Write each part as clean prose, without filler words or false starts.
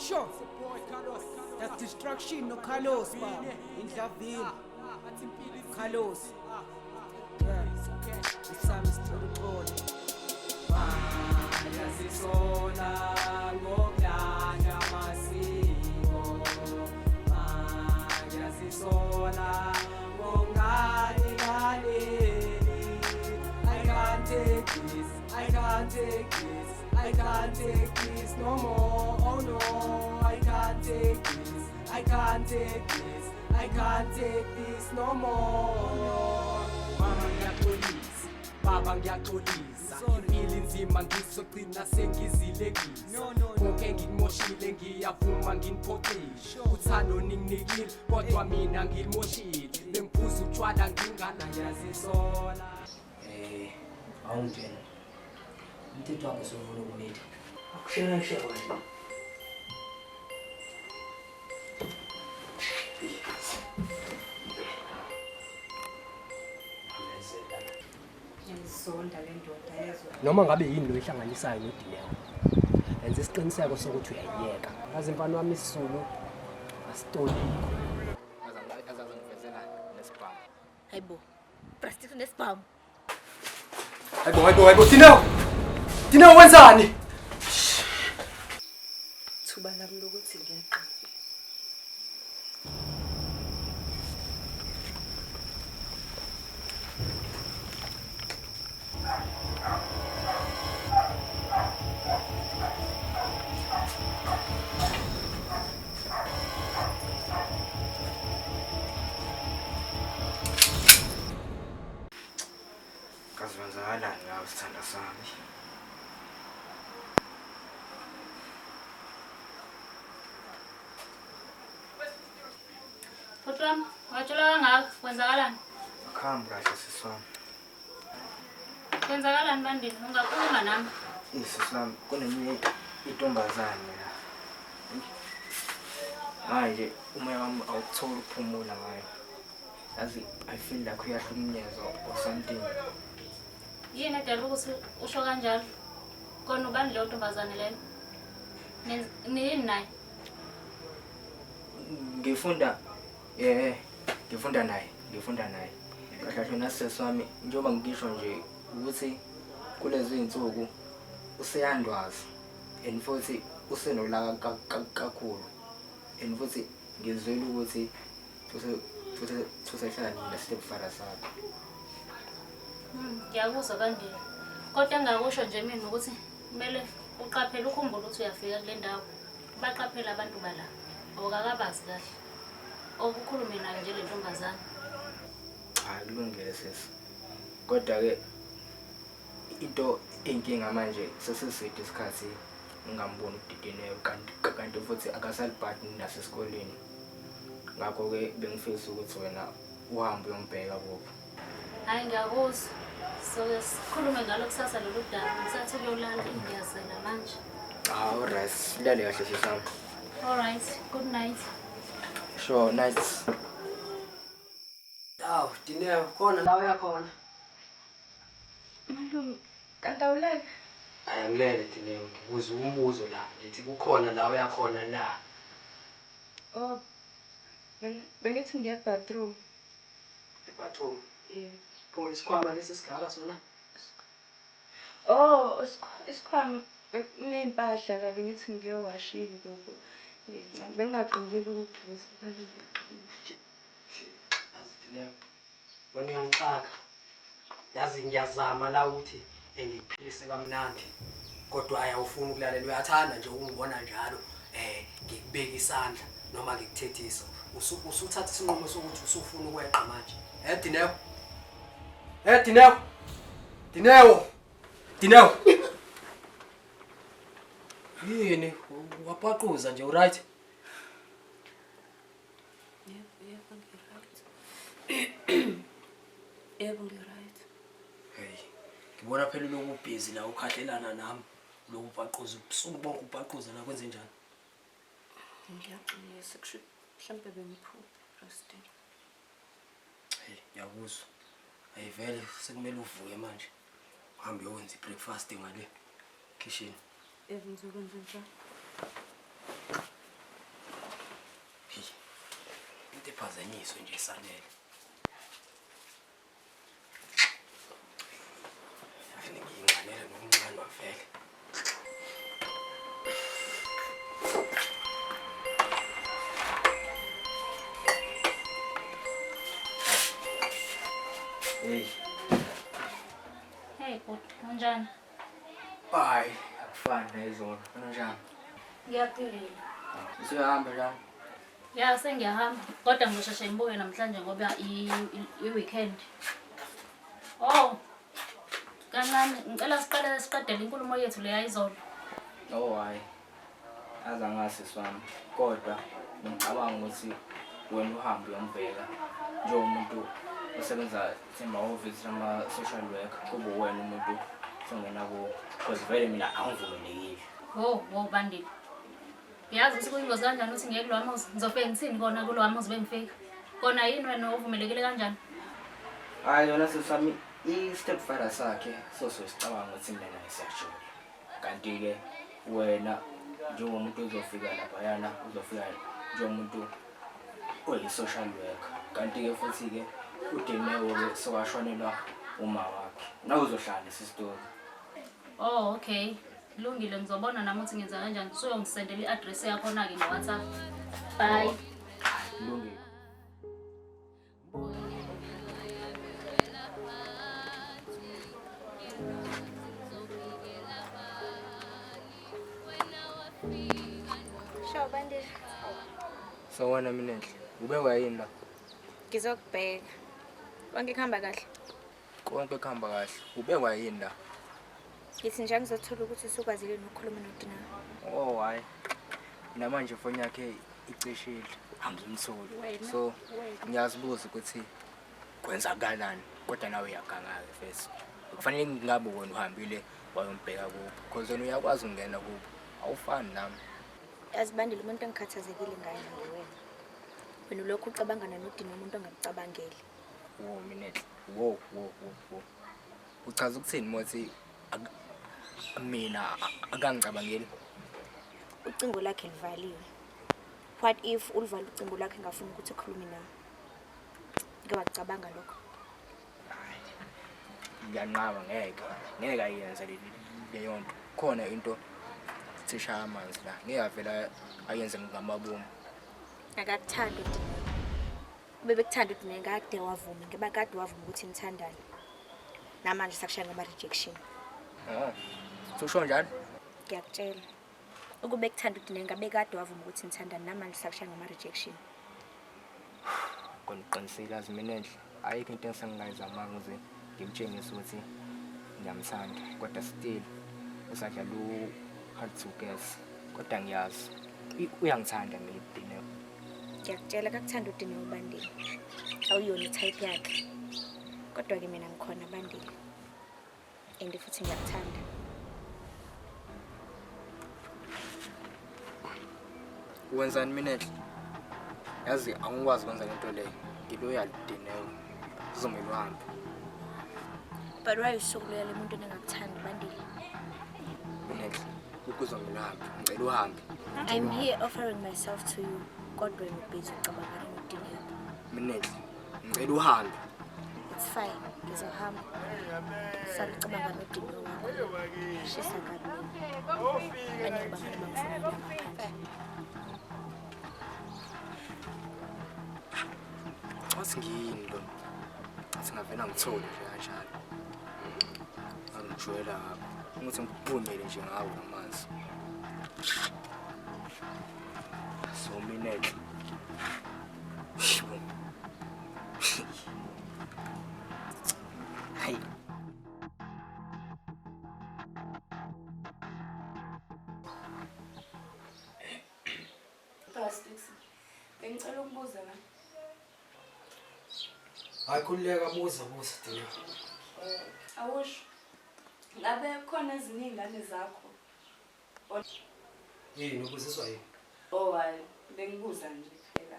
Sure. That's destruction, no Carlos, man. In Javille. Carlos. Yeah. It's time to the ball. Yasisona ngokulanda amasiko. Yasisona ngokungalingaleli. I can't take this. I can't take this. I can't take this no more. Oh no, I can't take this. I can't take this. I can't take this no more. Mama ngiyaxolisa, baba ngiyaxolisa. Impilo inzima ngizogcina sengizilekisa. Konke ngikumoshile ngiyavuma nginiphoxishe. Uthando ninginikile kodwa mina ngilimoshile. Bengiphuza utshwala ngingana yazisona. Awungitshela. Umthetho wakho sovula ukumitha. Akushela shela wena. Ngizonda le ndoda yezwe. Noma ngabe yini lo ehlanganisayo nodineko. Yenza isiqiniseko sokuthi uyayiyeka. Kaze mfana wami isizulu asitoli. Azangivezela nesibhamu. Hayibo. Practice nesibhamu. Hayibo, Dineo wenzani? Thuba lami lokuthi ngiyaqa. Kazwenzakalani ngawe sithanda sami? Putram, wathola ngakho kwenzakalani? Akhambi kahle siswami. Kwenzakalani bandini? Ungakhuluma nami. Siswami kuneminye intombazane la. Manje umoya wami awutholi ukuphumula ngayo. Yazi I feel like uyahlukunyezwa or something. Yini edala ukuthi usho kanjalo? Kona ubani leyo ntombazane leyo? Nini naye? Ngifunda naye. Kahle na seswami njengoba ngisho nje ukuthi kulezi insuku useyandwazi and futhi usenolaka kakhulu and futhi ngizwela ukuthi usehlala nestepfather sakhe. Ngiyakuzwa bandini. Kodwa engakusho nje mina ukuthi kumele uqaphele ukhumbule ukuthi uyafika kule ndawo. Baqaphela abantu bala. Awukakabazi kahle. Okukhulume nayo nje le ntombazane. Hayi kulungile sisi. Kodwa ke into inkinga manje sesiside isikhathi ngingamboni uDidineo kanti futhi akasalibhadi nasesikoleni. Ngakho ke bengifisa ukuthi wena uhambe uyombheka kubo. Hayi ngiyakuzwa. So sikhulume ngalo kusasa lolu daba. Ngisathi kuyolala ngiyazela manje. Alright, silale kahle sisami. All right. Good night. Sure, night. Aw, Dineo khona la uyakhona. Malume, kanti awulele? Ayangilele Dineo, ngibuza umbuzo la. Ngithi kukhona la uyakhona na. Oh. Bengithi ngiya bathroom. Bathroom. Yeah. Phuma isikhwama lesi sigaba sona. Oh, isikhwama neimpahla la bengithi ngiyowashile lokho. Bengaqindile ukugcisa. Dineo. Wena uyangixaka. Yazi ngiyazama la ukuthi ngikuphilise kamnandi. Kodwa ayawufuni ukulalela uyathanda nje ukungibona njalo ngikubeka isandla noma ngikuthethisa. Usuthatha isinqumo sokuthi usufuna ukweqa manje. Dineo. Dineo. Yini wapaquza nje right? Yebo ngi-right. Hey, ngibona phela lokhu busy la ukhahlelana nami. Lokhu paquza ubusuku bonke upaquza la kwenze njani? Ngiyaxolisa kusho mhlambe bengiphupha Preston. Hey, ngiyakuzwa. Hey vele sekumele uvuke manje. Uhambe uyenze breakfast ngale kitchen. Yebo ngizokwenza njalo. iphazanyiswe nje isanele. Yafike ngiyinganele nomncane wavele. Hey. Hey bhuti, kanjani? Hayi, akufani nayizona. Kanjani? Ngiyaphila. Usuyahamba njani? Ya sengiyahamba kodwa ngizosheshe ngibuye namhlanje ngoba i-weekend. Oh. Kancane ngicela siqedele inkulumo yethu leya izolo. Oh hayi. Azangazi swami. Kodwa ngicabanga ukuthi wena uhambe uyombheka njengomuntu osebenza emahhovisi ama-social worker kube wena umuntu songena kuwo because vele mina angivumelekile. Wo bandile. Yazi ukuthi kuyingozi kanjani ukuthi ngeke kulowa muzi ngizofika ngithini kona kulowa muzi bengifika. Kona yini wena uvumelekile kanjani? Hayi yona sisami i-stepfather sakhe sisicabanga ukuthi mina naye siyajula. Kanti-ke wena njengomuntu uzofika laphayana uzofika njengomuntu oyi-social worker. Kanti-ke futhi-ke uDenewo-ke sokashonelwa uma wakhe. Nawe uzohlanganisa isitori. Oh okay. Lungile ngizobona nami ukuthi ngenza kanjani. Uyongisendela i-address yakho na ke ngo-WhatsApp. Bye. Lungile. Sho bandile. So wena Minenhle, ubekwa yini la? Ngizokubheka. Konke kuhamba kahle. Konke kuhamba kahle. Ubekwa yini la? Ngithi nje ngizothola ukuthi usukwazile nokukhuluma noDina. Oh hayi. Namanje ifoni yakhe icishile. Angimtholi. Wena, So wena. ngiyazibuza ukuthi kwenzakalani kodwa nawe uyaganga-ke first. Kufanele ngabe wena uhambile wayombheka kubo because wena uyakwazi ukungena kubo. Awufani nami. Azibandile umuntu engikhathazekile ngaye ngewena. Wena lokhu ucabangana noDina umuntu ongakucabangeli. Wo Minenhle. Wo. Uchaza ukuthini mothi mina akangicabangeli? Ucingo lakhe livaliwe. What if ulivala ucingo lakhe ngafuna ukuthi ukhulume nawe? Ngeke wacabanga lokho. Ngiyanqaba ngeke ayenze leyo nto. Khona into thisha amanzi la. Ngeke avela ayenze ngamabomu. Akakuthanda uDina. Bebekuthanda uDina ngakade wavuma, ngeba kade wavuma ukuthi nithandane. Namanje sakushaya ngama rejection. Oh. Usho njalo? Ngiyakutshela. Ukube kuthanda uDina ngabe kade wavuma ukuthi nithandane, namanje sakushaya ngama rejection. Konqinisile aziminenhle. Ayikho into engingayizamanga ukuze ngimtshengise ukuthi ngiyamthanda. Kodwa still usadlala hard to guess. Kodwa ngiyazi uyangithanda mina uDina. Ngiyakutshela akakuthanda uDina ubandile. Awuyona itype yakhe. Kodwa ke mina ngikhona bandile. And futhi ngiyakuthanda. Wenzani Minenhle? Yazi angikwazi ukwenza lento leyo. Ngiloyal uDinewo. Uzomela uhambe. But why usukulela umuntu ongakuthandi bandile? Minenhle, ukuzomela uhambe. Ngicela uhambe. I'm here offering myself to you. Kodwa wena ubhizi ucabangana noDina. Minenhle, ngicela uhambe. It's fine. Ngizohamba. Salicabanga noDina wakho. Shisa kabi. Abanye bangani bangifuna ngaphandle. Wathi ngiyini lo? Athi ngavela ngithole nje kanjalo. Angijwayela ngapha. Ukuthi ngiphumele nje ngawo amanzi. So Minenhle. Hayi. Plastics. Bengicela ukubuza la. Hayikhululeka buza Dina. Awusho. Ngabe khona ezinye izingane zakho? Yini ubuziswa yini? Oh hayi, bengibuza nje phela.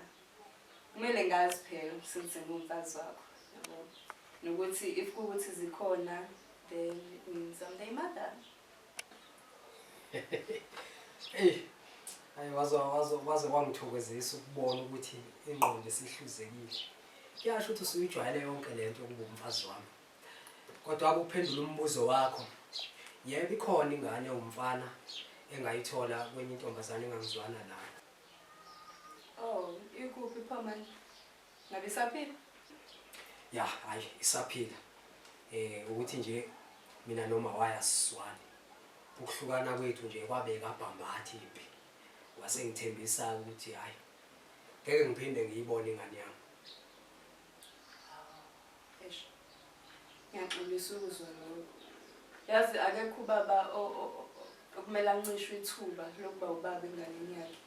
Kumele ngazi phela ukuthi ngumfazi wakho, yabo. Nokuthi if kuthi zikhona then it means I'm their mother. Hey. Hayi waze wangithokozisa ukubona ukuthi ingqondo isihluzekile. Kuyasho ukuthi usuyijwayele yonke lento yokuba umfazi wami. Kodwa akuphendula umbuzo wakho. Yebo ikhona ingane yomfana engayithola kwenye intombazane engangizwana nayo. Oh, ikuphi pha manje? Ngabe isaphila? Ya, hayi isaphila. Ukuthi nje mina noma wayasizwana. Ukuhlukana kwethu nje kwabeka abhambathi impi. Wase ngithembisa ukuthi hayi ngeke ngiphinde ngiyibone ingane yami. Eish. Ngiyaxolisa ukuzwa lokho. Yazi akekho ubaba okumele ancishwe ithuba lokuba ubaba enganeni yakhe.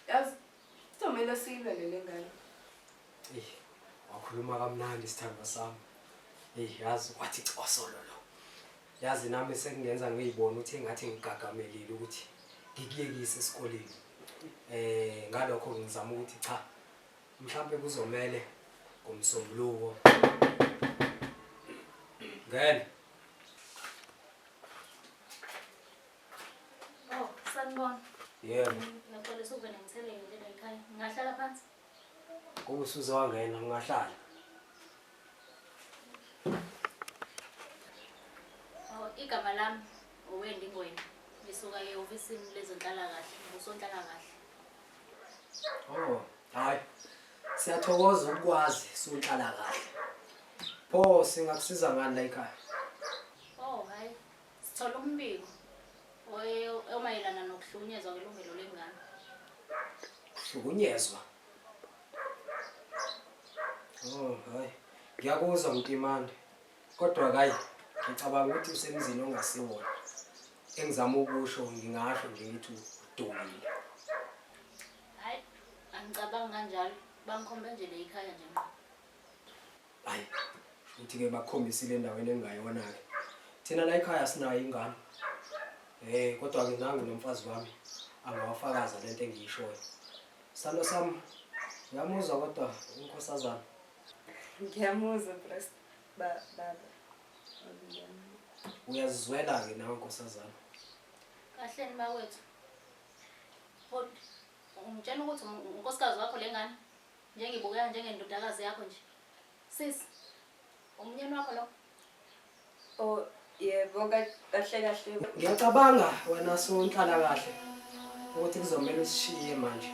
Yazi kuzomela siyilwele le ngane. Wakhuluma kamnandi isithando sami. Yazi wathi cosolo lo. Yazi nami sekungenza ngiyibona ukuthi engathi ngigagamelile ukuthi ngikuyekise esikoleni. Ngalokho ngizama ukuthi cha mhlambe kuzomela ngomsombuluko. Ngene. Oh, sanibona. Yebo. Ngiyaqolisa ukuvela ngitheleke ngena ekhaya. Ngingahlala phansi? Kube usuzowangena ngingahlala. Oh, igama lami uWendi Ngwenya. Ngisuka e-ofisini lezonhlalakahle, ngusonhlalakahle. Oh, hayi. Siyathokoza ukwazi sonhlala kahle. Pho singakusiza ngani la ekhaya? Oh, hayi. Sithola umbiko omayelana nokuhlukunyezwa kwelungelo lengane. Hlukunyezwa. Oh, hayi. Ngiyakuzwa Mtimande. Kodwa kayi ngicabanga ukuthi usemzini ongasiwona. Engizama ukusho ngingasho nje ngithi udumile. Hayi, angicabanga kanjalo. Bangikhombe nje le ekhaya nje ngqo. Hayi. Futhi ke bakhombisile endaweni engayona ke. Thina la ekhaya sinayo ingane. Kodwa ke nangu nomfazi wami angawafakaza lento engiyishoyo. Salo sami ngiyamuzwa kodwa unkosazana. Ngiyamuzwa Brest baba. Uyazizwela ke nawe nkosazana. Kahleni bawethu. Kodwa ungitshela ukuthi unkosikazi wakho lengane njengibukeka njengendodakazi yakho nje. Sisi, umnyeni wakho lo? Oh, yebo kahle. Ngiyacabanga wena sonhlala kahle ukuthi kuzomela usishiye manje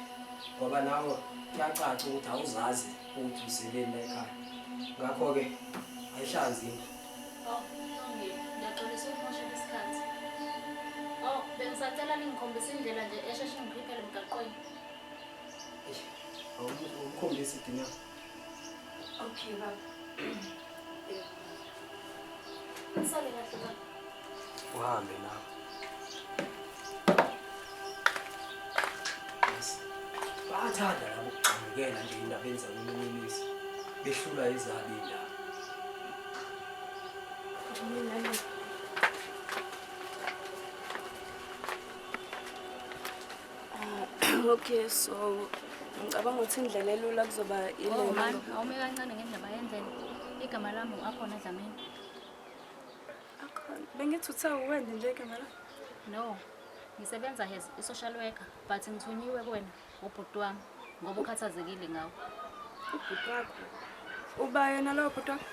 ngoba nawe kuyacaca ukuthi awuzazi ukuthi useleni la ekhaya. Ngakho ke ayihlanzini. Oh, ngiyaxolisa ukumosha isikhathi. Oh, bengisacela ningikhombise indlela nje esheshe ngiphiphele emgaqweni. Awumkhombisi dina. Okay baba. Sale kahle baba. Uhambe nawe. Bathanda labo ukugxamukela nje indaba zakunomisi. Behlula izabi indaba. Okay, so ngicabanga ukuthi indlela elula kuzoba Oh man, awume kancane ngendaba yendlela. Igama lami uAkhona Dlamini. Bengithi uthe uwende nje igama la. No. Ngisebenza as i-social worker, but ngithunyiwe kuwena ubhuti wami ngoba ukhathazekile ngawo. Ubhuti wakho. Uba yena lo bhuti wakho?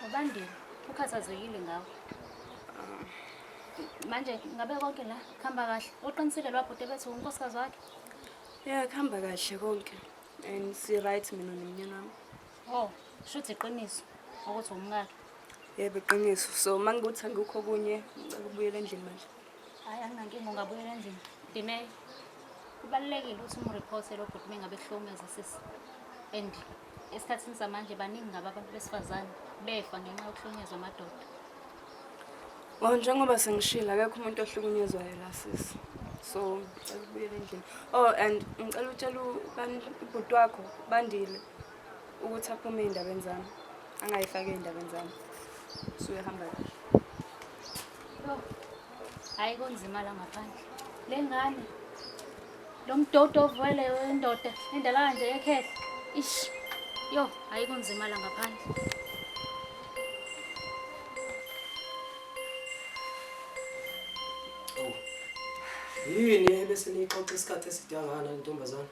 Ubandile, ukhathazekile ngawo. Manje ngabe konke la khamba kahle. Uqinisile lwabhuti bethu unkosikazi wakhe? Yeah, khamba kahle konke. And si right mina nomnyeni wami. Oh, shuthi iqiniso ukuthi umngakhe. Yebo iqiniso. So mangikuthi angikho kunye ngicela ukubuyela endlini manje. Hayi anginankinga ungabuyela endlini. Dine. Kubalulekile ukuthi umreporte lo bhuti mengabe kuhlomeza sisi. And esikhathini samanje baningi ngaba abantu besifazane befa ngenxa yokuhlonyezwa amadoda. Well, njengoba sengishila akekho umuntu ohlukunyezwayo la sisi. So ngicela ukubuyela endlini. Oh, and ngicela utshela ubhuti wakho Bandile ukuthi aphume endabeni zami. Angayifake endabeni zami. Suyahamba kahle. Yo. Hayi konzima la ngaphandle. Lengane. Lo mdodo ovele wendoda endala kanje ekhehla. Ish. Yo, hayi konzima la ngaphandle. Yini bese nixoxa isikhathi esidangana intombazana?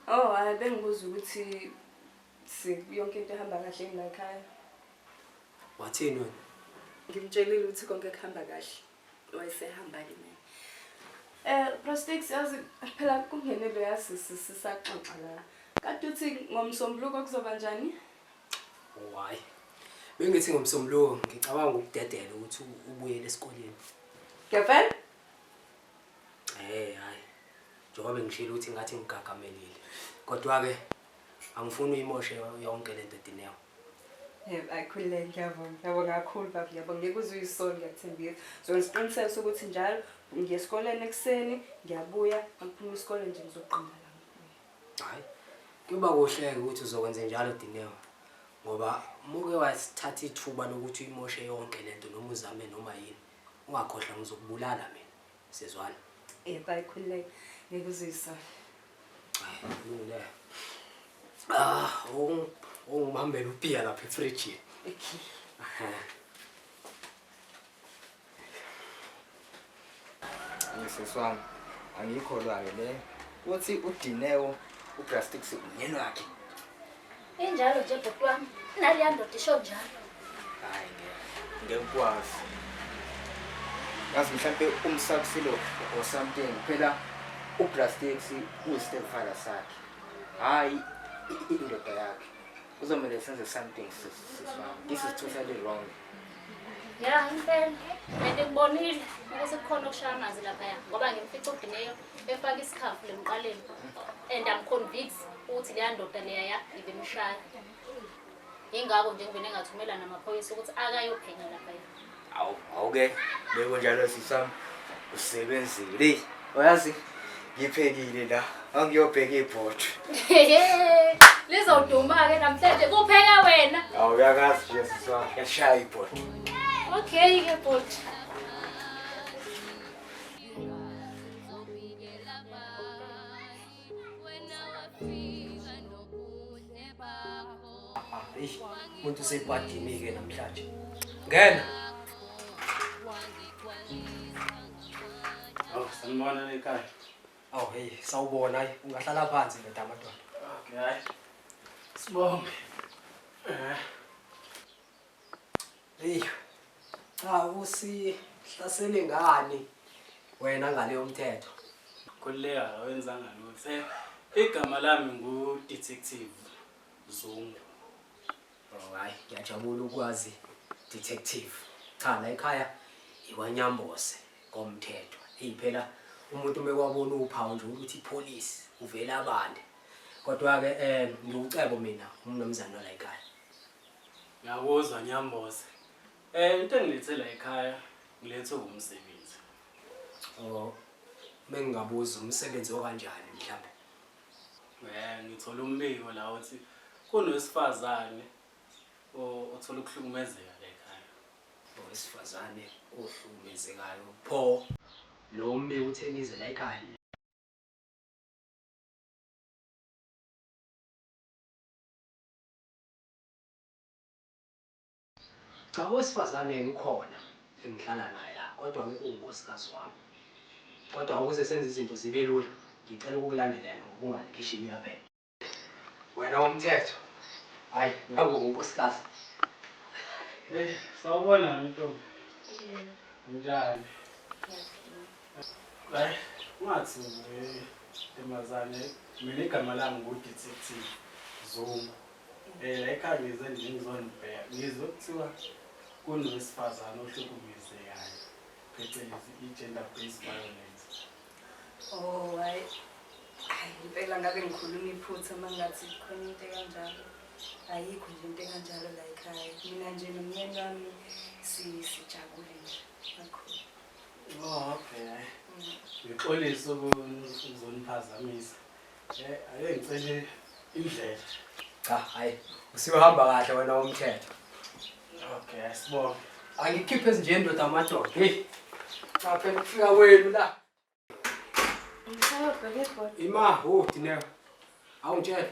Oh, hayi bengibuza ukuthi yonke into ehamba kahle yini la ekhaya. Wathini wena? Ngimtshelile ukuthi konke kuhamba kahle. Wayesehamba yini? Prostix yazi phela kungene lo yasisi sisaxoxa la. Kanti uthi ngomsombuluko kuzoba njani? Why? Bengithi ngomsombuluko ngicabanga ukudedela ukuthi ubuye esikoleni. Ngempela? Hayi. Njengoba ngishilo ukuthi ngathi ngigagamelile. Kodwa ke angifuni uyimoshe yonke lento Dineo. Yebo, ayikhulile ngiyabonga. Ngiyabonga kakhulu baba, ngiyabonga. Ngeke uzuyisona ngiyathembisa. So ngisiqiniseka ukuthi njalo ngiye esikoleni ekseni, ngiyabuya, ngiphuma esikoleni nje ngizoqinda la. Hayi. Kuba kuhle ukuthi uzokwenza njalo Dineo. Ngoba muke wasithatha ithuba lokuthi uyimoshe yonke lento noma uzame noma yini. Ungakhohlwa ngizokubulala mina. Sizwana. Yebo, ayikhulile. Ngeke uzuyisona. Hayi, ngile. Ungihambela upiya lapha efridge. Okay. Ngiseswami angikholwa-ke le uthi uDineo uPrastix umyeni wakhe. Injalo nje bhuti wami, naliya ndoda isho njalo. Hayi ngekwazi. Yazi mhlambe umsakusilo or something phela uPrastix uyistepfather sakhe. Hayi indoda yakhe. Uzomele senze something siswami. This is totally wrong. Ya impela, ngikubonile ukuthi kukhona okushaya amanzi lapha ngoba ngimfica uDineo efaka isikhafu lemqaleni. And I'm convinced ukuthi leya ndoda leya ibemshaya. Ingakho nje ngibene ngathumela namaphoyisa ukuthi akayophenya lapha. Awuke beko njalo sisami usebenzile. Oyazi ngiphekile la. Angiyobheka ibhodo. Lizoduma ke namhlanje kupheka wena. Awuyakazi nje sisami yashaya ibhodo. Okay ke bhuti. Umuntu usebhadini ke namhlanje. Ngena. Sanibona ekhaya. Hey, sawubona hayi ungahlala phansi ndoda amadwana. Okay, hayi. Sibonge. Hey. Usihlasele ngani wena ngale umthetho? Khuleka wenzanga lutho. Igama lami nguDetective Zungu. Hayi, ngiyajabula ukwazi detective. Cha la ekhaya iwanyambose komthetho. Phela umuntu mekwabona uphawu nje ukuthi ipolice uvela abande. Kodwa ke ngiucebo mina umnumzana la ekhaya. Ngiyakuzwa Nyambose. Into engilethela ekhaya ngilethe umsebenzi. Mengingabuza umsebenzi okanjani mhlawumbe? Ngithola umbiko la uthi kunowesifazane othola ukuhlukumezeka la ekhaya. Owesifazane ohlukumezekayo. Pho lo mbiko uthenize la ekhaya. Cha owesifazane ngikhona engihlala naye la kodwa ngikunkosikazi wami. Kodwa ukuze senze izinto zibe lula ngicela ukukulandelela ngokungangishimi yaphela. Wena umthetho. Hayi, ngabe unkosikazi. Sawubona ntombi. Njani? Hayi, ngathi emazane mina igama lami nguDetective Zungu. La ekhaya ngize nje ngizonibheka. Ngizwe kuthiwa kunowesifazane ohlukumezekayo. Phecelezi i-gender based violence. Oh, hayi. Impela ngabe ngikhuluma iphutha mangathi khona into kanjalo. Ayikho nje into kanjalo la ekhaya. Mina nje nomyeni wami sijabule nje. Ngakho. Okay. Ngixolisa ukuzoniphazamisa. Ake ngicele indlela. Cha, hayi, usiyohamba kahle wena womthetho. Okay, sibonge. Angikhiphe nje ndoda amadoda. Hey. Cha phela ukufika wenu la. Ngishayobheka ibhodo. Ima, Dineo. Awungitshela.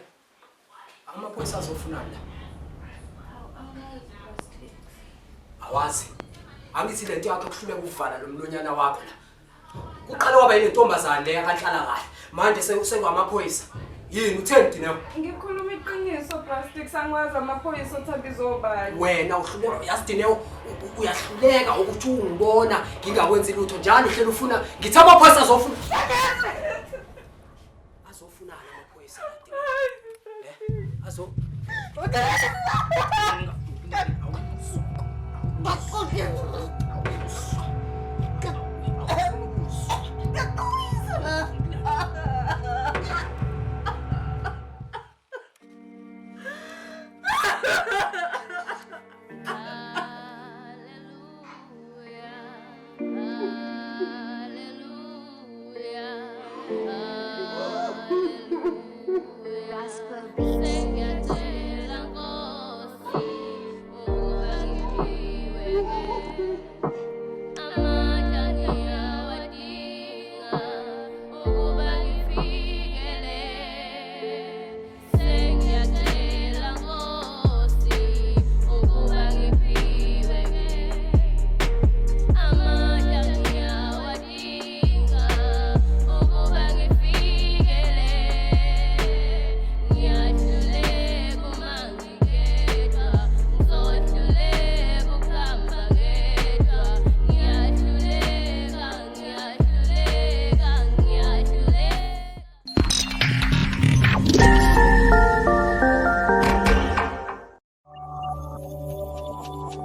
Amaphoyisa azofunana la. Awazi. Angithi lento yakho kuhluleka ukuvala lo mlonyana wakho la. Kuqala waba yintombazane le akanhlala kahle. Manje sekwamaphoyisa. Yini utheni Dineo? Ngikhuluma iqiniso plastic sangwazi amaphoyisa othanda izobani. Wena uhluleka yazi Dineo uyahluleka ukuthi ungibona ngingakwenzi lutho njalo ihlela ufuna ngithi amaphoyisa azofuna. Azofuna amaphoyisa Dineo. Azo